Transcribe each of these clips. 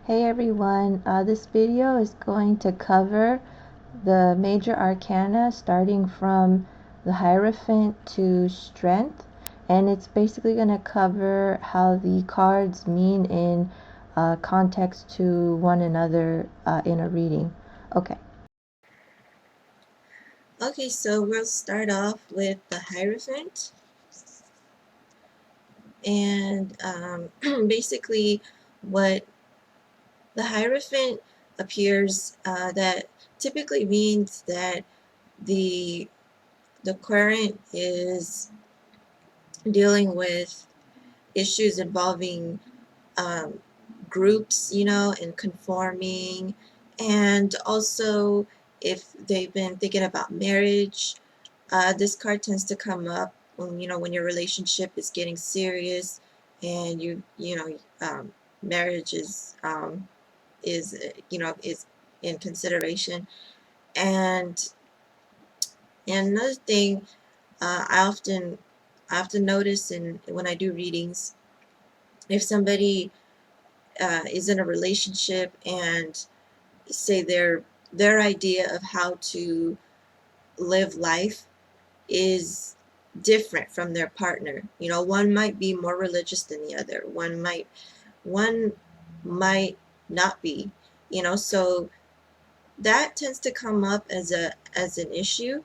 Hey everyone, this video is going to cover the major arcana starting from the Hierophant to Strength, and it's basically going to cover how the cards mean in context to one another in a reading. Okay. Okay, so we'll start off with the Hierophant. And basically, what the Hierophant appears that typically means that the the querent is dealing with issues involving um, groups, and conforming, and also if they've been thinking about marriage. This card tends to come up when your relationship is getting serious and marriage is in consideration. And another thing, I often notice when I do readings, if somebody is in a relationship and say their idea of how to live life is different from their partner. One might be more religious than the other. One might not be. So that tends to come up as an issue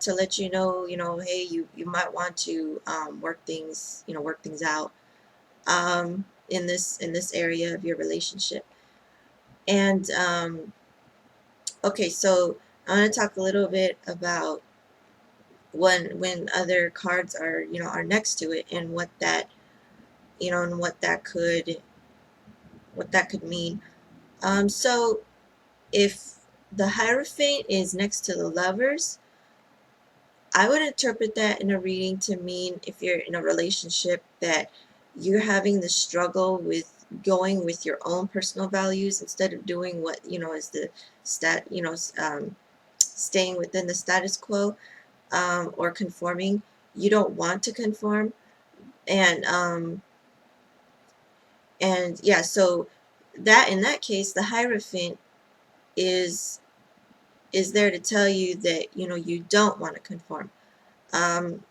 to let hey, you might want to work things out in this area of your relationship. And okay, so I'm going to talk a little bit about when other cards are next to it, and what that could mean. So if the Hierophant is next to the Lovers, I would interpret that in a reading to mean, if you're in a relationship, that you're having the struggle with going with your own personal values instead of doing what is the staying within the status quo, or conforming. You don't want to conform, and yeah, so that in that case, the Hierophant is there to tell you that you don't want to conform.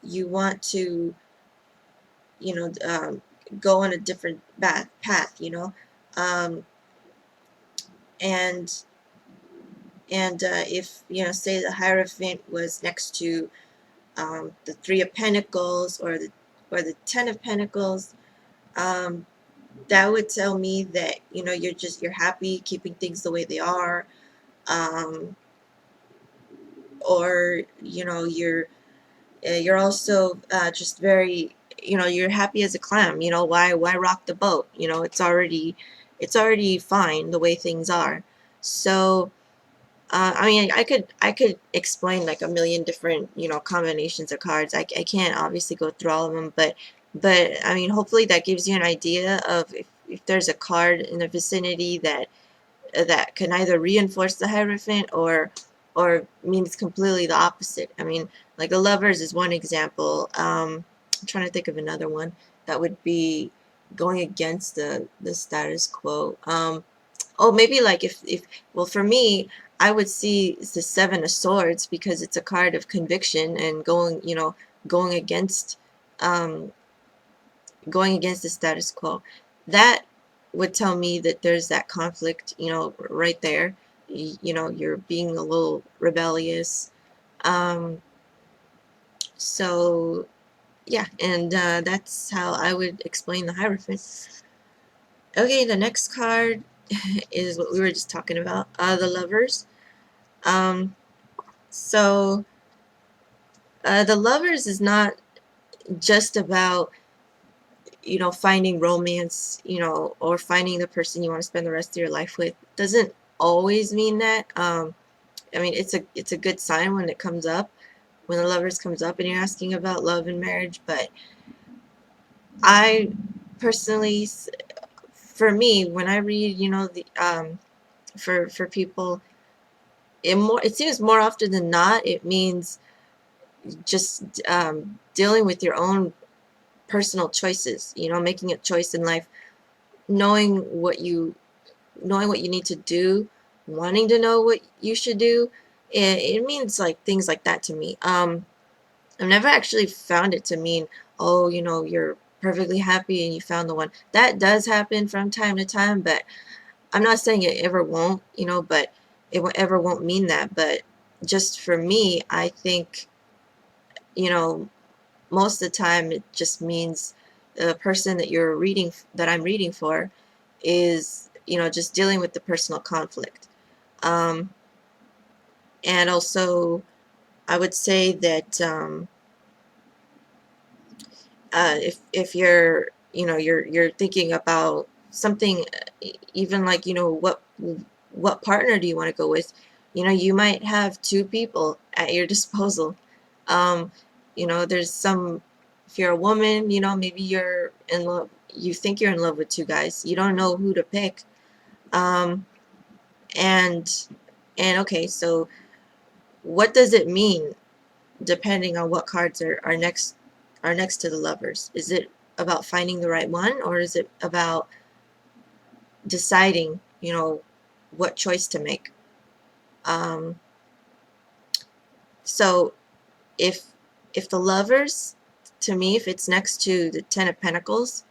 You want to you know go on a different path, um, and if say the Hierophant was next to the Three of Pentacles, or the Ten of Pentacles, um, that would tell me that you're happy keeping things the way they are, um, or you're also just very, you're happy as a clam. Why rock the boat? It's already fine the way things are. So I mean, I could explain like a million different combinations of cards. I can't obviously go through all of them, but I mean, hopefully that gives you an idea of if there's a card in the vicinity that can either reinforce the Hierophant or means completely the opposite. I mean, like the Lovers is one example. I'm trying to think of another one that would be going against the status quo. Oh, maybe like if well, for me, I would see the Seven of Swords, because it's a card of conviction and going against um, going against the status quo. That would tell me that there's that conflict, right there. You're being a little rebellious. Um, so yeah, and that's how I would explain the Hierophant. Okay, the next card is what we were just talking about, the Lovers. Um, so the Lovers is not just about finding romance, or finding the person you want to spend the rest of your life with. Doesn't always mean that. I mean, it's a good sign when it comes up, when the Lovers comes up and you're asking about love and marriage. But I personally, for me, when I read, the for people, it seems more often than not it means just dealing with your own personal choices, making a choice in life, knowing what you knowing what you need to do, wanting to know what you should do, it means like things like that to me. I've never actually found it to mean, oh, you're perfectly happy and you found the one. That does happen from time to time, but I'm not saying it ever won't, but it ever won't mean that. But just for me, I think, you know, most of the time it just means the person that I'm reading for is, just dealing with the personal conflict. Um, and also, I would say that if you're you're thinking about something, even like what partner do you want to go with, you might have two people at your disposal. um there's some, if you're a woman, maybe you're in love, you think you're in love with two guys, you don't know who to pick. um and okay, so what does it mean depending on what cards are next to the lovers? Is it about finding the right one, or is it about deciding, what choice to make? Um, so if the lovers, to me, if it's next to the Ten of Pentacles,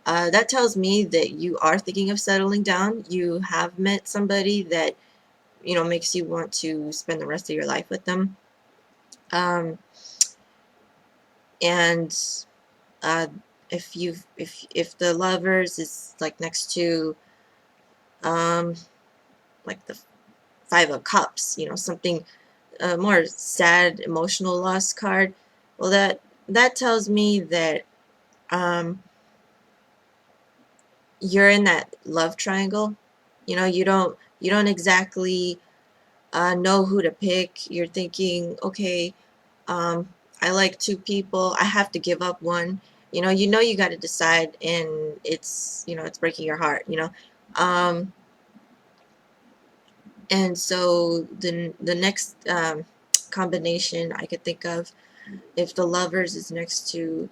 that tells me that you are thinking of settling down. You have met somebody that makes you want to spend the rest of your life with them. Um, and uh, if the lovers is like next to um like the Five of Cups, something more sad, emotional loss card, well, that tells me that um you're in that love triangle. You don't exactly know who to pick. You're thinking, okay, um, I like two people. I have to give up one. You got to decide, and it's breaking your heart. Um, and so the next combination I could think of, if the lovers is next to,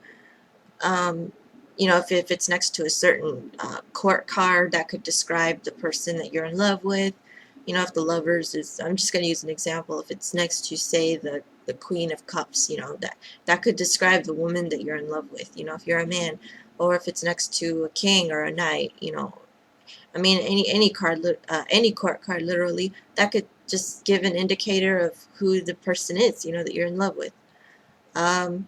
um, if it's next to a certain court card that could describe the person that you're in love with. If the lovers is, I'm just going to use an example, if it's next to, say, the Queen of Cups, that could describe the woman that you're in love with, if you're a man. Or if it's next to a king or a knight, I mean, any card, any court card, literally, that could just give an indicator of who the person is, that you're in love with. Um,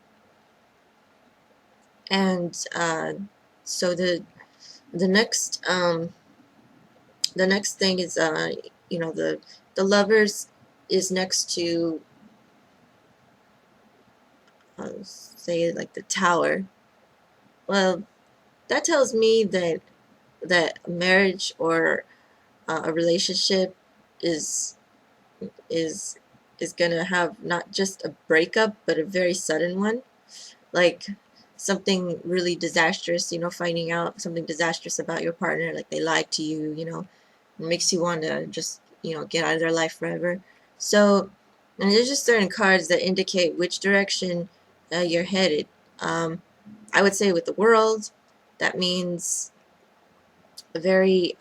and so the next the next thing is, the lovers is next to, say, like the Tower. Well, that tells me that marriage, or a relationship, is is is gonna have not just a breakup, but a very sudden one. Like something really disastrous, finding out something disastrous about your partner, like they lied to you, it makes you want to just, get out of their life forever. So, and there's just certain cards that indicate which direction you're headed. Um, I would say with the World, that means a very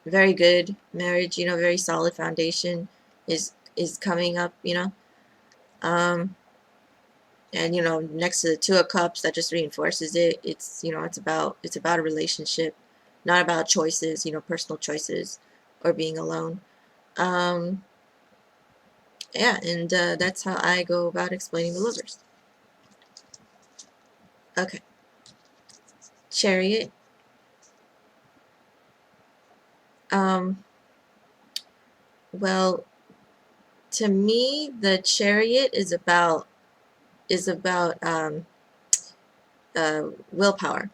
good marriage, very solid foundation is coming up, Um, and next to the Two of Cups, that just reinforces it. It's about a relationship, not about choices, personal choices, or being alone. um yeah, and that's how I go about explaining the lovers. Okay. Chariot. um well, to me, the Chariot is about willpower.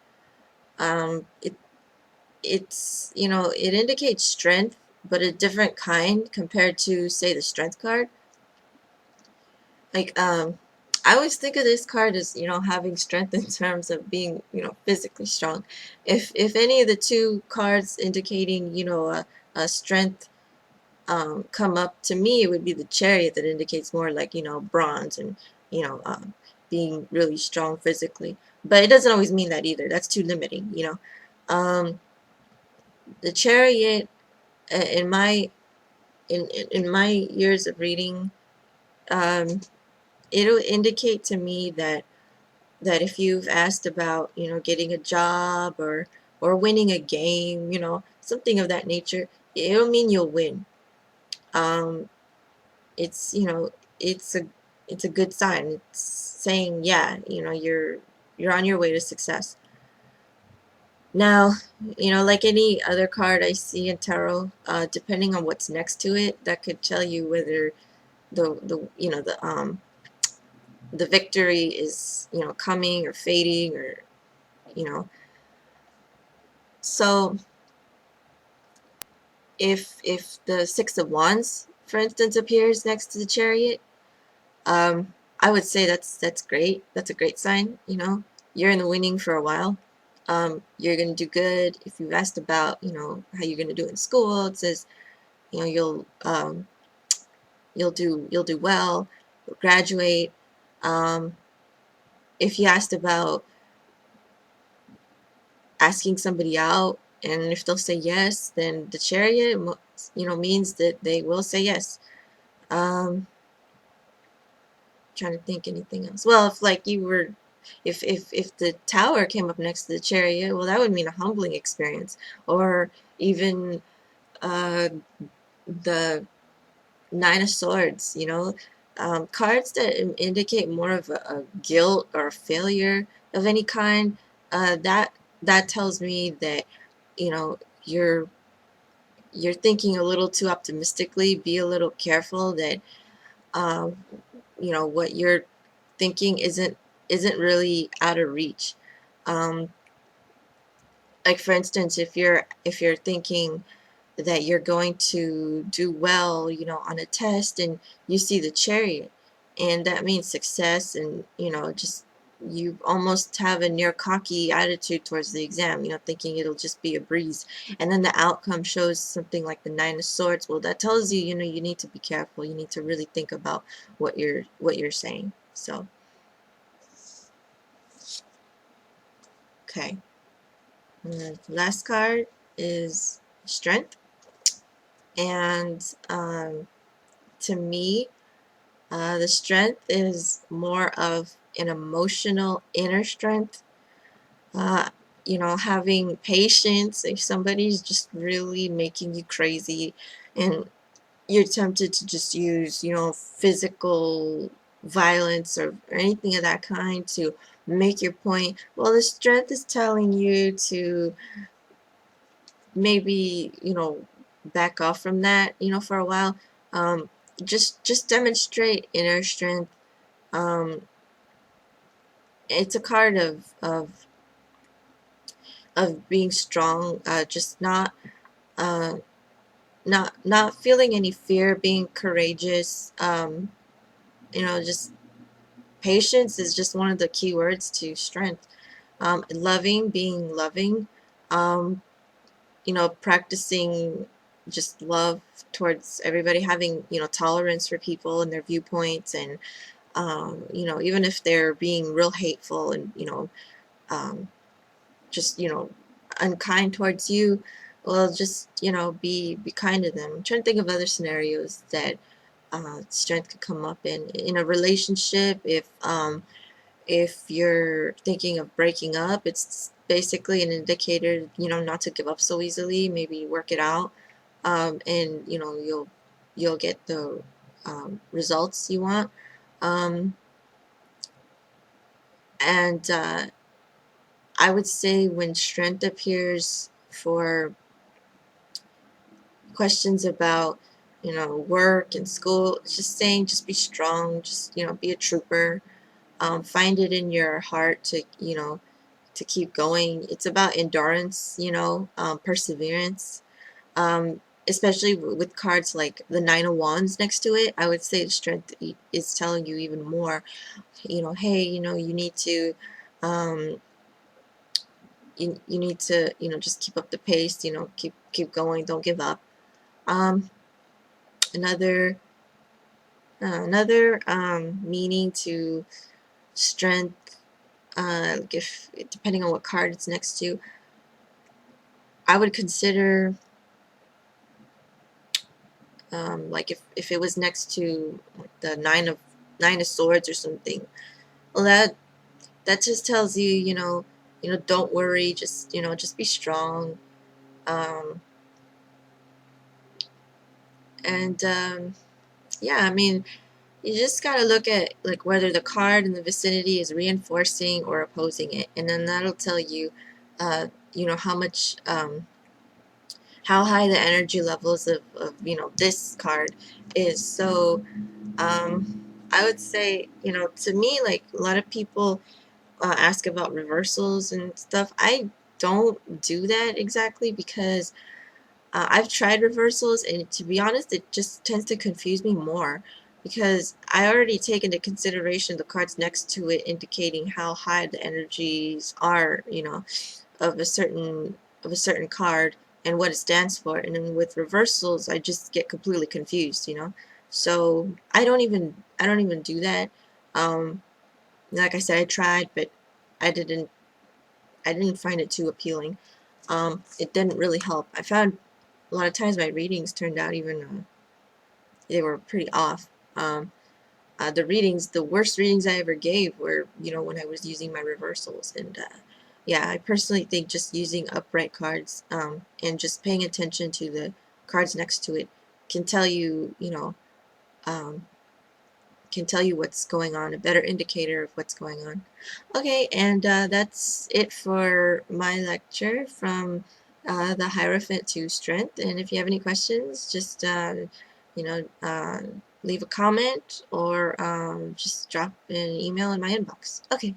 It indicates strength, but a different kind compared to, say, the Strength card. Like, I always think of this card as, having strength in terms of being, physically strong. If any of the two cards indicating, a strength, come up, to me it would be the Chariot, that indicates more like, bronze, and, you know um, being really strong physically. But it doesn't always mean that either. That's too limiting. um, the Chariot, in my in my years of reading, um, it'll indicate to me that if you've asked about, getting a job or winning a game, something of that nature, it'll mean you'll win. Um, it's it's a it's a good sign. It's saying, yeah, you're on your way to success. Now, like any other card I see in tarot, depending on what's next to it, that could tell you whether the victory is coming or fading, or you know so if the Six of Wands, for instance, appears next to the Chariot, I would say that's great. That's a great sign. You're in the winning for a while. You're gonna do good. If you've asked about how you're gonna do in school, it says you'll do well. You'll graduate. Um, if you asked about asking somebody out, and if they'll say yes, then the Chariot means that they will say yes. Trying to think anything else. Well, if like you were, if the Tower came up next to the Chariot, well, that would mean a humbling experience, or even uh, the Nine of Swords. Cards that indicate more of a guilt or a failure of any kind. That tells me that you're thinking a little too optimistically. Be a little careful that um, what you're thinking isn't really out of reach. Um, like for instance, if you're thinking that you're going to do well, on a test, and you see the Chariot, and that means success, and just you almost have a near cocky attitude towards the exam, thinking it'll just be a breeze, and then the outcome shows something like the Nine of Swords. Well, that tells you, you need to be careful. You need to really think about what you're saying. So, okay. The last card is Strength, and to me, the strength is more of an emotional inner strength. Uh, having patience if somebody's just really making you crazy, and you're tempted to just use, physical violence or anything of that kind to make your point. Well, the strength is telling you to maybe back off from that for a while. um, just demonstrate inner strength. um, it's a card of being strong, just uh, not feeling any fear, being courageous. Just patience is just one of the key words to strength. Being loving, um, practicing just love towards everybody, having, tolerance for people and their viewpoints, and, even if they're being real hateful and, um, just, unkind towards you, well, just, be kind to them. I'm trying to think of other scenarios that strength could come up in a relationship. If you're thinking of breaking up, it's basically an indicator, not to give up so easily. Maybe work it out, and you'll get the results you want. Um, and I would say when strength appears for questions about work and school, it's just saying, just be strong, just be a trooper. Find it in your heart to to keep going. It's about endurance, perseverance. Especially with cards like the Nine of Wands next to it, I would say the strength is telling you even more. Hey, you need to, um, you need to, just keep up the pace. Keep going. Don't give up. Um, another meaning to strength. If depending on what card it's next to, I would consider like if it was next to the nine of swords or something. Well, that just tells you, don't worry, just be strong. Um, and yeah, I mean, you just gotta look at like whether the card in the vicinity is reinforcing or opposing it, and then that'll tell you, how much, how high the energy levels of this card is. So, I would say, to me, like a lot of people ask about reversals and stuff. I don't do that exactly because I've tried reversals, and to be honest, it just tends to confuse me more because I already take into consideration the cards next to it indicating how high the energies are, of a certain card and what it stands for. And then with reversals, I just get completely confused. So I don't even do that. Um, like I said, I tried, but I didn't I didn't find it too appealing. It didn't really help. I found a lot of times my readings turned out even they were pretty off. The worst readings I ever gave were, when I was using my reversals. And yeah, I personally think just using upright cards and just paying attention to the cards next to it can tell you, um, can tell you what's going on, a better indicator of what's going on. Okay, and that's it for my lecture from the Hierophant to Strength. And if you have any questions, just you know, uh, leave a comment or just drop an email in my inbox. Okay.